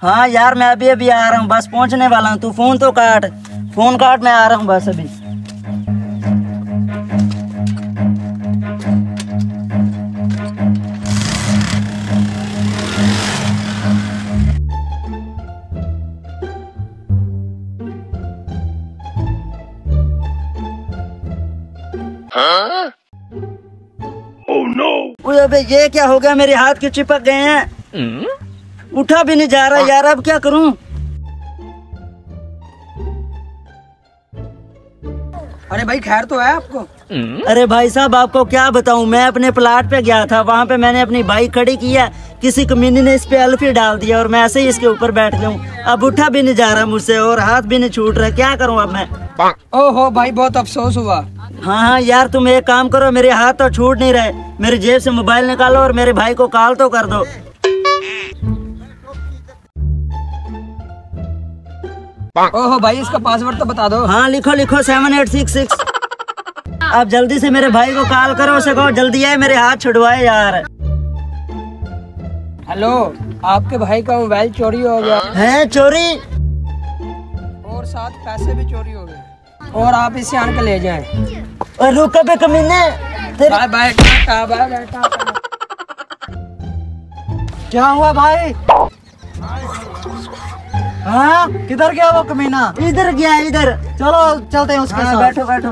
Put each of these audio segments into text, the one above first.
हाँ यार मैं अभी अभी आ रहा हूँ, बस पहुँचने वाला हूँ। तू फोन तो काट, फोन काट, मैं आ रहा हूँ बस अभी। हाँ? Oh no! अबे ये क्या हो गया, मेरे हाथ के चिपक गए हैं। उठा भी नहीं जा रहा यार, अब क्या करूं। अरे भाई खैर तो है आपको? अरे भाई साहब आपको क्या बताऊं, मैं अपने प्लाट पे गया था, वहाँ पे मैंने अपनी बाइक खड़ी की है, किसी कमीनी ने इस पे अल्फी डाल दिया और मैं ऐसे ही इसके ऊपर बैठ गया हूँ। अब उठा भी नहीं जा रहा मुझसे और हाथ भी नहीं छूट रहा, क्या करूँ अब मैं। ओहो भाई बहुत अफसोस हुआ। हाँ हाँ यार तुम एक काम करो, मेरे हाथ तो छूट नहीं रहे, मेरे जेब से मोबाइल निकालो और मेरे भाई को कॉल तो कर दो। ओहो भाई इसका पासवर्ड तो बता दो। हाँ लिखो लिखो 7866। अब जल्दी से मेरे भाई को कॉल करो, उसे कहो जल्दी आए, मेरे हाथ छुड़वाए यार। हेलो, आपके भाई का मोबाइल चोरी हो गया है। चोरी? और साथ पैसे भी चोरी हो गए और आप इसे आन के ले जाएं। और रुको बे कमीने। Bye bye tata, bye bye tata. क्या हुआ भाई? हाँ किधर गया वो कमीना? इधर गया इधर। चलो चलते हैं उसके साथ। बैठो बैठो।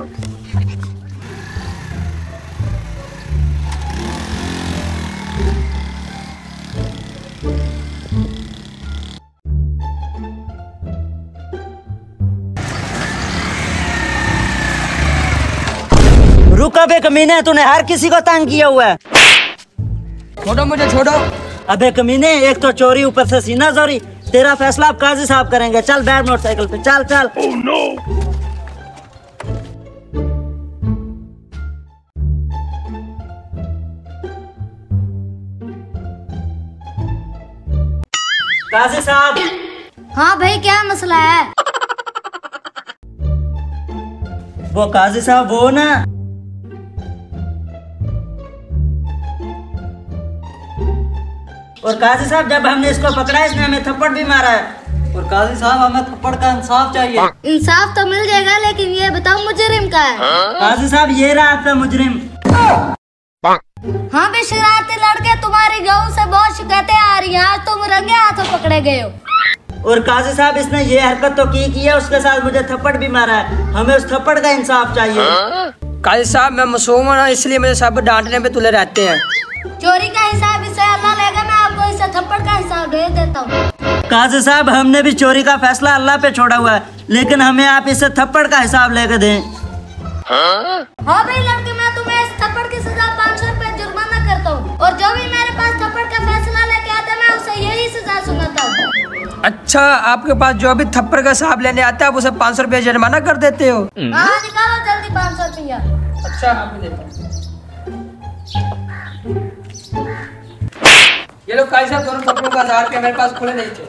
रुका बे कमीने, तूने हर किसी को तंग किया हुआ है। छोड़ो मुझे, छोड़ो। अबे कमीने, एक तो चोरी ऊपर से सीना चोरी। तेरा फैसला अब काजी साहब करेंगे। चल बैठ मोटरसाइकिल पे, चल चल। Oh no! काजी साहब। हाँ भाई क्या मसला है? वो काजी साहब वो ना, और काजी साहब जब हमने इसको पकड़ा इसने हमें थप्पड़ भी मारा है। और काजी साहब हमें थप्पड़ का इंसाफ चाहिए। इंसाफ तो मिल जाएगा लेकिन ये बताओ मुजरिम का है? काजी साहब ये रहा आपका मुजरिम। हाँ भी शरारती लड़के, तुम्हारी गाँव से बहुत शिकायतें आ रही हैं, आज तुम रंगे हाथों पकड़े गए हो। और काजी साहब इसने ये हरकत तो की है, उसके साथ मुझे थप्पड़ भी मारा है, हमें उस थप्पड़ का इंसाफ चाहिए। काजी साहब मैं मासूम हूं ना, इसलिए मुझे सब डांटने पे तुले रहते हैं। चोरी का हिसाब इसे अल्लाह लेगा, मैं आपको इसे थप्पड़ का हिसाब दे देता हूँ। काजी साहब हमने भी चोरी का फैसला अल्लाह पे छोड़ा हुआ है, लेकिन हमें आप इससे थप्पड़ का हिसाब लेके दें। हाँ भाई लड़के, मैं तुम्हें इस थप्पड़ की सजा 500 रुपए जुर्माना करता हूँ और जो भी मेरे पास थप्पड़ का फैसला लेके आता है मैं उसे यही सजा सुनाता हूँ। अच्छा, आपके पास जो भी थप्पड़ का हिसाब लेने आता है आप उसे 500 रुपया जुर्माना कर देते हो? हाँ निकालो जल्दी 500 रुपया। अच्छा आप देता हूँ। ये लोग काजी साहब दोनों थप्पड़ों का 1000 रुपया मेरे पास खुले नहीं थे।